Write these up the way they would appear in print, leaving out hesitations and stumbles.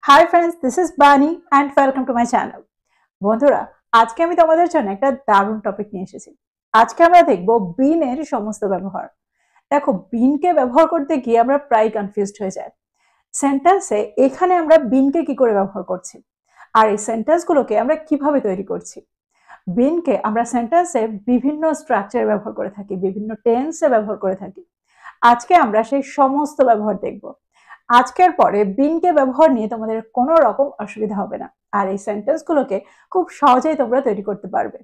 Hi friends, this is Bani and welcome to my channel. বন্ধুরা, আজকে আমি তোমাদের জন্য একটা দারুণ টপিক নিয়ে এসেছি। আজকে আমরা দেখব বিনের সমস্ত ব্যবহার। দেখো, বিনকে ব্যবহার করতে গিয়ে আমরা প্রায় কনফিউজড হয়ে যাই। সেন্টেন্সে এখানে আমরা বিনকে কি করে ব্যবহার করছি, আর এই সেন্টেন্সগুলোকে আমরা কিভাবে তৈরি করছি। বিনকে আমরা সেন্টেন্সে বিভিন্ন স্ট্রাকচারে ব্যবহার করে থাকি, বিভিন্ন টেন্সে ব্যবহার করে থাকি। আজকে আমরা সেই সমস্ত ব্যবহার দেখব। আজকের পরে বিনকে ব্যবহার নিয়ে তোমাদের কোনো রকম অসুবিধা হবে না, আর এই সেন্টেন্সগুলোকে খুব সহজেই তোমরা তৈরি করতে পারবে।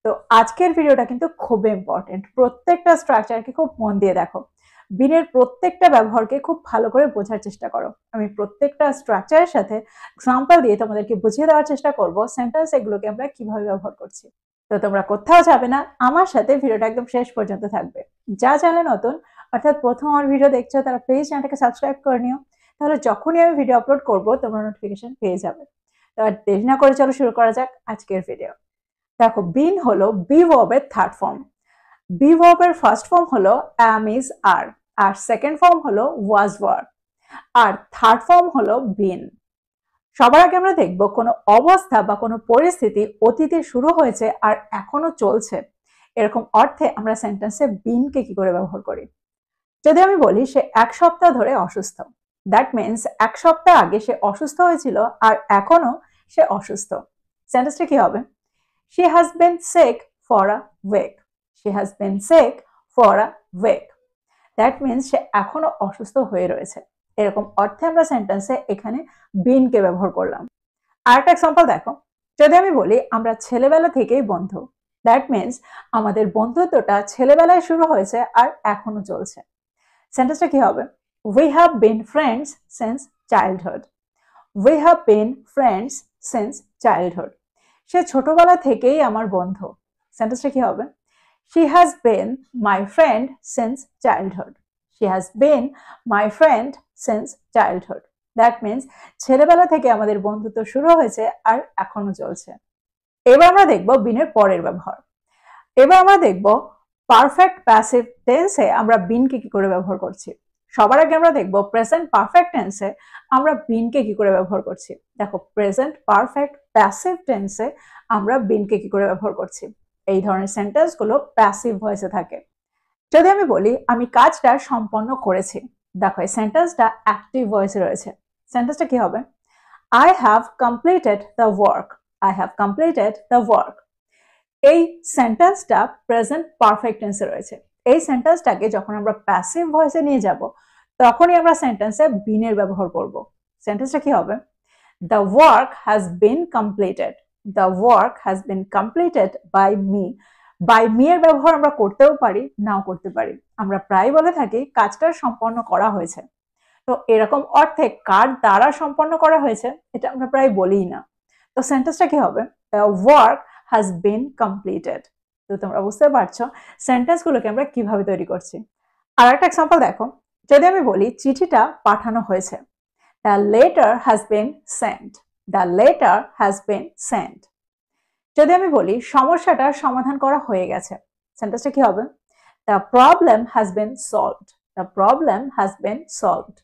তো আজকের ভিডিওটা কিন্তু খুব ইম্পর্টেন্ট, প্রত্যেকটা স্ট্রাকচারকে খুব মন দিয়ে দেখো। বিনের প্রত্যেকটা ব্যবহারকে খুব ভালো করে বোঝার চেষ্টা করো। আমি প্রত্যেকটা স্ট্রাকচারের সাথে এক্সাম্পল দিয়ে তোমাদেরকে বুঝিয়ে দেওয়ার চেষ্টা করব সেন্টেন্স এগুলোকে আমরা কিভাবে ব্যবহার করছি। তো তোমরা কোথাও যাবে না, আমার সাথে ভিডিওটা একদম শেষ পর্যন্ত থাকবে। যা চ্যানেলে নতুন, অর্থাৎ প্রথম আমার ভিডিও দেখছো, তারা প্লিজ চ্যানেলটাকে সাবস্ক্রাইব করে নিও, তাহলে যখনই আমি ভিডিও আপলোড করব তোমরা নোটিফিকেশন পেয়ে যাবে। তো আর দেরি না করে চলো শুরু করা যাক আজকের ভিডিও। দেখো, বিন হলো বি ভার্বের থার্ড ফর্ম। বি ভার্বের ফার্স্ট ফর্ম হলো am is are, আর সেকেন্ড ফর্ম হলো was were, আর থার্ড ফর্ম হলো বিন। সবার আগে আমরা দেখব কোনো অবস্থা বা কোনো পরিস্থিতি অতীতে শুরু হয়েছে আর এখনো চলছে, এরকম অর্থে আমরা সেন্টেন্সে বিনকে কি করে ব্যবহার করি। যদি আমি বলি সে এক সপ্তাহ ধরে অসুস্থ, দ্যাট মিনস এক সপ্তাহ আগে সে অসুস্থ হয়েছিল আর এখনো সে অসুস্থ। সেন্টেন্সটা কি হবে? She has been sick for a week. She has been sick for a week. That means সে এখনো অসুস্থ হয়ে রয়েছে, এরকম অর্থে আমরা সেন্টেন্সে এখানে বিনকে ব্যবহার করলাম। আরেকটা এক্সাম্পল দেখো, যদি আমি বলি আমরা ছেলেবেলা থেকেই বন্ধু, দ্যাট মিনস আমাদের বন্ধুত্বটা ছেলেবেলায় শুরু হয়েছে আর এখনো চলছে। সেন্টেন্সটা কি হবে? We have been friends since childhood. We have been friends since childhood. সে ছোটবেলা থেকেই আমার বন্ধু। সেন্টেন্সটা কি হবে? She has been my friend since childhood. She has been my friend since childhood. That means ছেলেবেলা থেকে আমাদের বন্ধুত্ব শুরু হয়েছে আর এখনো চলছে। এবার আমরা দেখব বিনের পরের ব্যবহার। এবার আমরা দেখব পারফেক্ট প্যাসিভ টেন্সে আমরা বিনকে কি করে ব্যবহার করছি। সবার আগে আমরা দেখব প্রেজেন্ট পারফেক্ট টেন্সে আমরা বিনকে কি করে ব্যবহার করছি। দেখো, প্রেজেন্ট পারফেক্ট প্যাসিভ টেন্সে আমরা বিনকে কি করে ব্যবহার করছি। এই ধরনের সেন্টেন্সগুলো প্যাসিভ ভয়েসে থাকে। যদি আমি বলি আমি কাজটা সম্পন্ন করেছি, দেখো এই সেন্টেন্সটা অ্যাক্টিভ ভয়েসে রয়েছে। সেন্টেন্সটা কি হবে? I have completed the work. I have completed the work. এই সেন্টেন্সটা প্রেজেন্ট পারফেক্ট টেন্সে রয়েছে। এই সেন্টেন্সটাকে যখন আমরা প্যাসিভ ভয়েসে নিয়ে যাব, তখনই আমরা সেন্টেন্সে বিনের ব্যবহার করব। সেন্টেন্সটা কি হবে? The work has been completed. The work has been completed by me. By me এর ব্যবহার আমরা করতেও পারি, নাও করতে পারি। আমরা প্রায় বলে থাকি কাজটা সম্পন্ন করা হয়েছে। তো এরকম অর্থে কার দ্বারা সম্পন্ন করা হয়েছে এটা আমরা প্রায় বলিই না। তো সেন্টেন্সটা কি হবে? The work has been completed. তো তোমরা বুঝতে পারছো সেন্টেন্সগুলোকে আমরা কিভাবে তৈরি করছি। আর একটা এক্সাম্পল দেখো, যদি আমি বলি চিঠিটা পাঠানো হয়েছে, The letter has been sent. The letter has been sent. যদি আমি বলি সমস্যাটার সমাধান করা হয়ে গেছে, সেন্টেন্সটা কি হবে? The problem has been solved. The problem has been solved.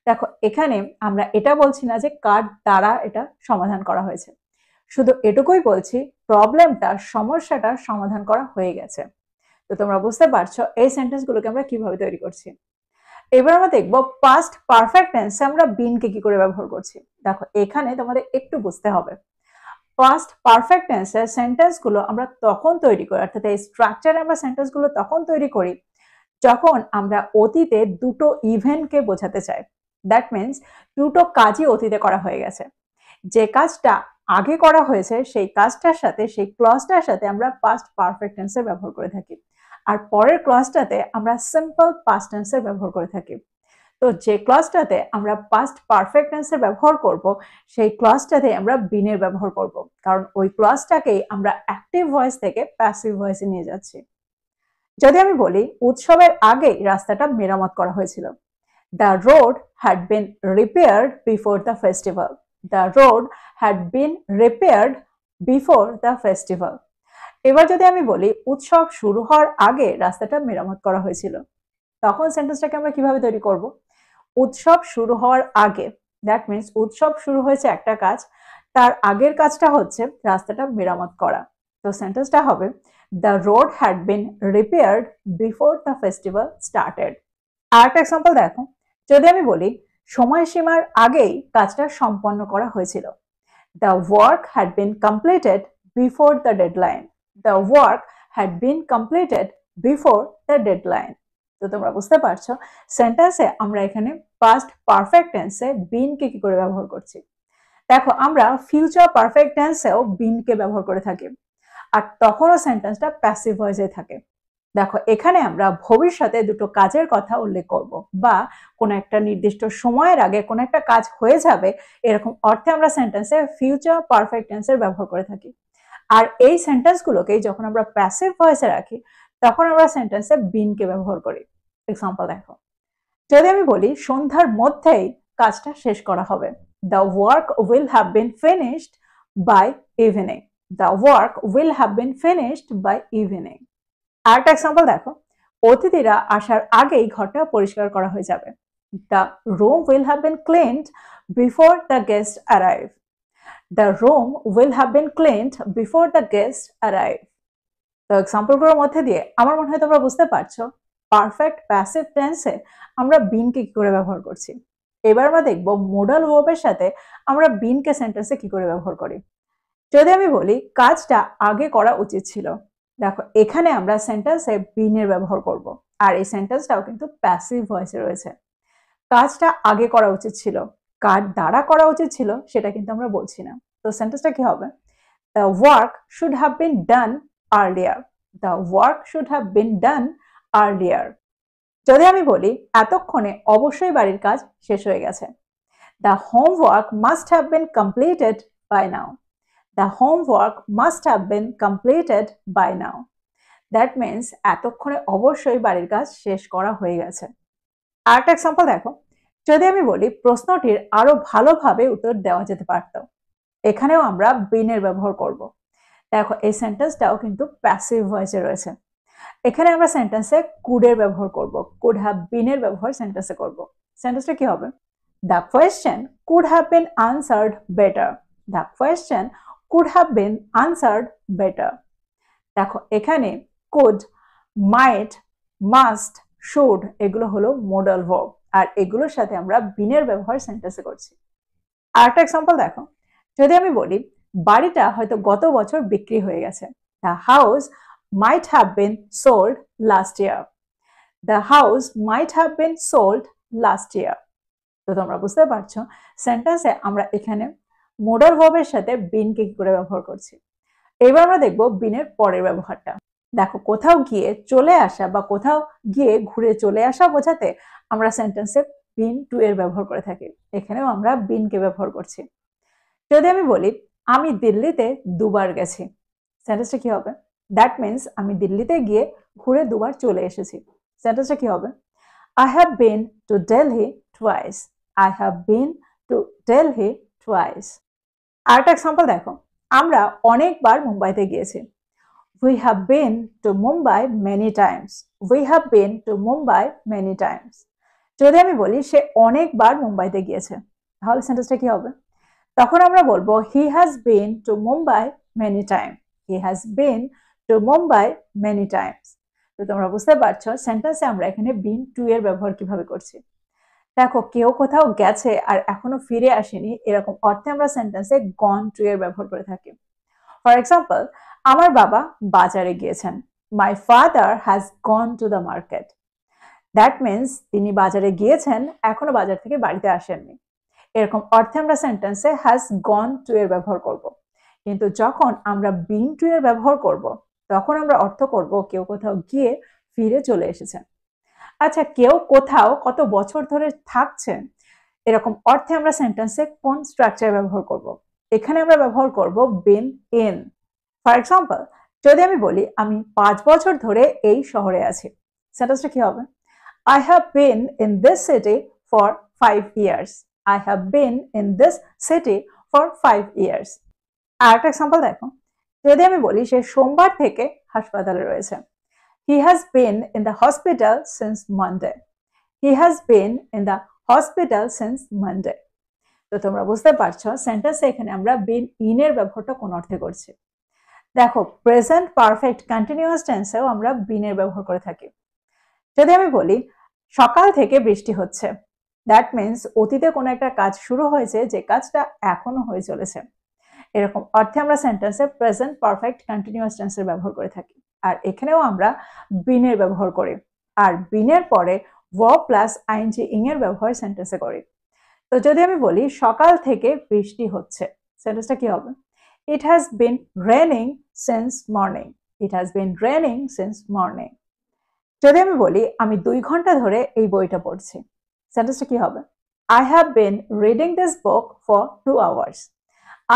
দেখো, এখানে আমরা এটা বলছি না যে কার দ্বারা এটা সমাধান করা হয়েছে, শুধু এটুকুই বলছি প্রবলেমটা, সমস্যাটার সমাধান করা হয়ে গেছে। তো তোমরা বুঝতে পারছো এই সেন্টেন্সগুলোকে আমরা কিভাবে তৈরি করছি। এবার আমরা দেখবো পাস্ট পারফেক্ট টেন্সে আমরা বিনকে কি করে ব্যবহার করছি। দেখো, এখানে তোমাদের একটু বুঝতে হবে। পাস্ট পারফেক্ট টেন্সের সেন্টেন্সগুলো আমরা তখন তৈরি করি, অর্থাৎ এই স্ট্রাকচারে আমরা সেন্টেন্সগুলো তখন তৈরি করি যখন আমরা অতীতে দুটো ইভেন্টকে বোঝাতে চাই। দ্যাট মিনস দুটো কাজই অতীতে করা হয়ে গেছে। যে কাজটা আগে করা হয়েছে সেই কাজটার সাথে, সেই ক্লজটার সাথে আমরা পাস্ট পারফেক্ট টেন্সের ব্যবহার করে থাকি, আর পরের ক্লজটাতে আমরা সিম্পল পাস্ট টেন্সের ব্যবহার করে থাকি। তো যে ক্লজটাতে আমরা পাস্ট পারফেক্ট টেন্সের ব্যবহার করব, সেই ক্লজটাতে আমরা বিনের ব্যবহার করব, কারণ ওই ক্লজটাকেই আমরা অ্যাক্টিভ ভয়েস থেকে প্যাসিভ ভয়েসে নিয়ে যাচ্ছি। যদি আমি বলি উৎসবের আগেই রাস্তাটা মেরামত করা হয়েছিল, The road had been repaired before the festival. The road had been repaired before the festival. এবার যদি আমি বলি উৎসব শুরু হওয়ার আগে রাস্তাটা মেরামত করা হয়েছিল, তখন সেন্টেন্সটাকে আমরা কিভাবে তৈরি করব? উৎসব শুরু হওয়ার আগে, দ্যাট মিনস উৎসব শুরু হয়েছে একটা কাজ, তার আগের কাজটা হচ্ছে রাস্তাটা মেরামত করা। তো সেন্টেন্সটা হবে the road had been repaired before the festival started. আর একটা এক্সাম্পল দেখো, যদি আমি বলি সময়সীমার আগেই কাজটা সম্পন্ন করা হয়েছিল, the work had been completed before the deadline. The work had been completed before the deadline. তো তোমরা বুঝতে পারছো সেন্টেন্সে আমরা এখানে পাস্ট পারফেক্ট টেন্সে বিনকে কি করে ব্যবহার করছি। দেখো আমরা ফিউচার পারফেক্ট টেন্সেও বিনকে ব্যবহার করে থাকি, আর তখনও সেন্টেন্সটা প্যাসিভ ভয়েসে থাকে। দেখো এখানে আমরা ভবিষ্যতে দুটো কাজের কথা উল্লেখ করব, বা কোনো একটা নির্দিষ্ট সময়ের আগে কোনো একটা কাজ হয়ে যাবে এরকম অর্থে আমরা সেন্টেন্সে ফিউচার পারফেক্ট টেন্সের ব্যবহার করে থাকি। আর এই সেন্টেন্সগুলোকেই যখন আমরা প্যাসিভ ভয়েসে রাখি তখন আমরা সেন্টেন্সে বিনকে ব্যবহার করি। এক্সাম্পল দেখো, যদি আমি বলি সন্ধ্যার মধ্যেই কাজটা শেষ করা হবে, the work will have been finished by evening. The work will have been finished by evening. আরেকটা এক্সাম্পল দেখো, অতিথিরা আসার আগেই ঘরটা পরিষ্কার করা হয়ে যাবে, the room will have been cleaned before the guest arrive. The room will have been cleaned before the guest arrive. তো এক্সাম্পলগুলোর মধ্যে দিয়ে আমার মনে হয় তোমরা বুঝতে পারছো পারফেক্ট প্যাসিভ টেন্সে আমরা বিনকে কি করে ব্যবহার করছি। এবার আমরা দেখবো মোডাল ভার্বের সাথে আমরা বিনকে সেন্টেন্সে কি করে ব্যবহার করি। যদি আমি বলি কাজটা আগে করা উচিত ছিল, দেখো এখানে আমরা সেন্টেন্সে বিনের ব্যবহার করব, আর এই সেন্টেন্সটাও কিন্তু প্যাসিভ ভয়েসে রয়েছে। কাজটা আগে করা উচিত ছিল, কার দ্বারা করা উচিত ছিল সেটা কিন্তু আমরা বলছি না। তো সেন্টেন্সটা কি হবে, the work should have been done earlier. The work should have been done earlier. যদি আমি বলি এতক্ষণে অবশ্যই বাড়ির কাজ শেষ হয়ে গেছে, the homework must have been completed by now. The homework must have been completed by now. That means এতক্ষণে অবশ্যই বাড়ির কাজ শেষ করা হয়ে গেছে। আরেকটা এক্সাম্পল দেখো, যদি আমি বলি প্রশ্নটির আরো ভালোভাবে উত্তর দেওয়া যেতে পারত, এখানেও আমরা বিনের ব্যবহার করব। দেখো এই সেন্টেন্সটাও কিন্তু প্যাসিভ ভয়েসে রয়েছে। এখানে আমরা সেন্টেন্সে কুডের ব্যবহার করব, কুড হ্যাভ বিনের ব্যবহার সেন্টেন্সে করব। সেন্টেন্সটা কি হবে, the question could have been answered better. The question could have been answered better. দেখো এখানে could, might, must, should এগুলো হলো মোডাল ভার্ব, আর এগুলোর সাথে আমরা বিনের ব্যবহার সেন্টেন্সে করছি। আরেকটা এক্সাম্পল দেখো, যদি আমি বলি বাড়িটা হয়তো গত বছর বিক্রি হয়ে গেছে, the house might have been sold last year. The house might have been sold last year. তো তোমরা বুঝতে পারছো সেন্টেন্সে আমরা এখানে মোডাল ভার্বের সাথে বিনকে কি করে ব্যবহার করছি। এবার আমরা দেখব বিনের পরের ব্যবহারটা। দেখো কোথাও গিয়ে চলে আসা বা কোথাও গিয়ে ঘুরে চলে আসা বোঝাতে আমরা সেন্টেন্সে বিন টু এর ব্যবহার করে থাকি, এখানেও আমরা বিনকে ব্যবহার করছি। যদি আমি বলি আমি দিল্লিতে দুবার গেছি, সেন্টেন্সটা কি হবে, দ্যাট মিনস আমি দিল্লিতে গিয়ে ঘুরে দুবার চলে এসেছি। সেন্টেন্সটা কি হবে, I have been to Delhi twice. I have been to Delhi twice. আরেকটা এক্সাম্পল দেখো, আমরা অনেকবার মুম্বাইতে গিয়েছি, we have been to Mumbai many times. We have been to Mumbai many times. যদি আমি বলি সে অনেকবার মুম্বাইতে গিয়েছে, তাহলে সেন্টেন্সটা কি হবে, তখন আমরা বলবো he has been to Mumbai many times. He has been to Mumbai many times. তো তোমরা বুঝতে পারছো সেন্টেন্সে আমরা এখানে বিন টু এর ব্যবহার কিভাবে করছি। দেখো কেউ কোথাও গেছে আর এখনো ফিরে আসেনি এরকম অর্থে আমরা সেন্টেন্সে গন টু এর ব্যবহার করে থাকি। ফর এক্সাম্পল, আমার বাবা বাজারে গিয়েছেন, my father has gone to the market. That means তিনি বাজারে গিয়েছেন, এখনো বাজার থেকে বাড়িতে আসেননি। এরকম অর্থে আমরা সেন্টেন্সে হ্যাজ গন টু এর ব্যবহার করব। কিন্তু যখন আমরা বিন টু এর ব্যবহার করব তখন আমরা অর্থ করব কেউ কোথাও গিয়ে ফিরে চলে এসেছেন। আচ্ছা কেউ কোথাও কত বছর ধরে থাকছেন এরকম অর্থে আমরা সেন্টেন্সে কোন স্ট্রাকচার ব্যবহার করব, এখানে আমরা ব্যবহার করব বিন ইন। ফর এক্সাম্পল, যদি আমি বলি আমি 5 বছর ধরে এই শহরে আছি, সেন্টেন্সটা কি হবে, I have been in this city for 5 years. I have been in this city for 5 years. আরেকটা এক্সাম্পল দেখো, যদি আমি বলি সে সোমবার থেকে হাসপাতালে রয়েছে, he has been in the hospital since Monday. He has been in the hospital since Monday. তো তোমরা বুঝতে পারছো সেন্টেন্সে এখানে আমরা বিন ইন এর ব্যবহারটা কোন অর্থে করছি। দেখো প্রেজেন্ট পারফেক্ট কন্টিনিউয়াস টেন্সেও আমরা বিন এর ব্যবহার করে থাকি। যদি আমি বলি সকাল থেকে বৃষ্টি হচ্ছে, দ্যাট মিনস অতীতে কোনো একটা কাজ শুরু হয়েছে যে কাজটা এখনো হয়ে চলেছে, এরকম অর্থে আমরা সেন্টেন্সে প্রেজেন্ট পারফেক্ট কন্টিনিউয়াস টেন্সের ব্যবহার করে থাকি। আর এখানেও আমরা বিন এর ব্যবহার করি, আর বিনের পরে ভার্ব প্লাস আইএনজি ইং এর ব্যবহার সেন্টেন্সে করি। তো যদি আমি বলি সকাল থেকে বৃষ্টি হচ্ছে, সেন্টেন্সটা কি হবে? It has been raining since morning. It has been raining since morning. যদি আমি বলি আমি 2 ঘন্টা ধরে এই বইটা পড়ছি, সেন্টেন্সটা কি হবে? I have been reading this book for 2 hours.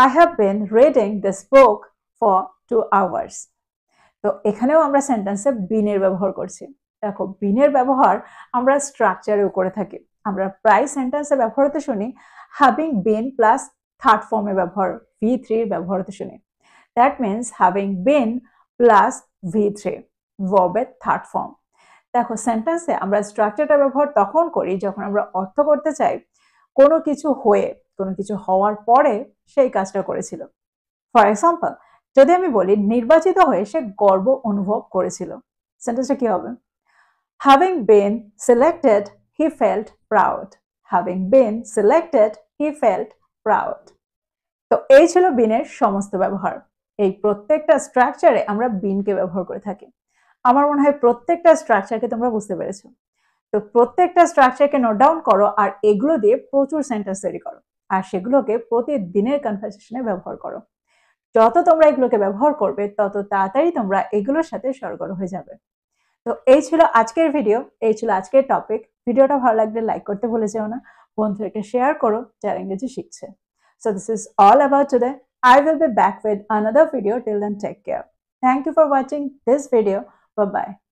I have been reading this book for 2 hours. তো এখানেও আমরা সেন্টেন্সে বিন এর ব্যবহার করছি। দেখো বিনের ব্যবহার আমরা স্ট্রাকচারেও করে থাকি। আমরা প্রায় সেন্টেন্সে ব্যবহার হতে শুনি having been প্লাস থার্ড ফর্মের ব্যবহার V3 এর ব্যবহার হতে শুনি। That means having been plus V3 ভার্বের থার্ড ফর্ম। দেখো সেন্টেন্সে আমরা স্ট্রাকচারটা ব্যবহার তখন করি যখন আমরা অর্থ করতে চাই কোনো কিছু হয়ে, কোনো কিছু হওয়ার পরে সেই কাজটা করেছিল। ফর এক্সাম্পল যদি আমি বলি নির্বাচিত হয়ে সে গর্ব অনুভব করেছিল, সেন্টেন্সটা কি হবে? Having been selected he felt proud. Having been selected he felt proud. তো এই ছিল বিনের সমস্ত ব্যবহার। এই প্রত্যেকটা স্ট্রাকচারে আমরা বিনকে ব্যবহার করে থাকি। আমার মনে হয় প্রত্যেকটা স্ট্রাকচারকে তোমরা বুঝতে পেরেছো। তো প্রত্যেকটা স্ট্রাকচারকে নোট ডাউন করো আর এগুলো দিয়ে প্রচুর সেন্টেন্স তৈরি করো, আর সেগুলোকে প্রতিদিনের কনভারসেশনে ব্যবহার করো। যত তোমরা এগুলোকে ব্যবহার করবে তত তাড়াতাড়ি তোমরা এগুলোর সাথে সরগর হয়ে যাবে। তো এই ছিল আজকের ভিডিও, এই ছিল আজকের টপিক। ভিডিওটা ভালো লাগলে লাইক করতে ভুলে যেও না, বন্ধুদেরকে শেয়ার করো যারা ইংরেজি শিখছে। So this is all about today. I will be back with another video. Till then, take care. Thank you for watching this video. Bye bye.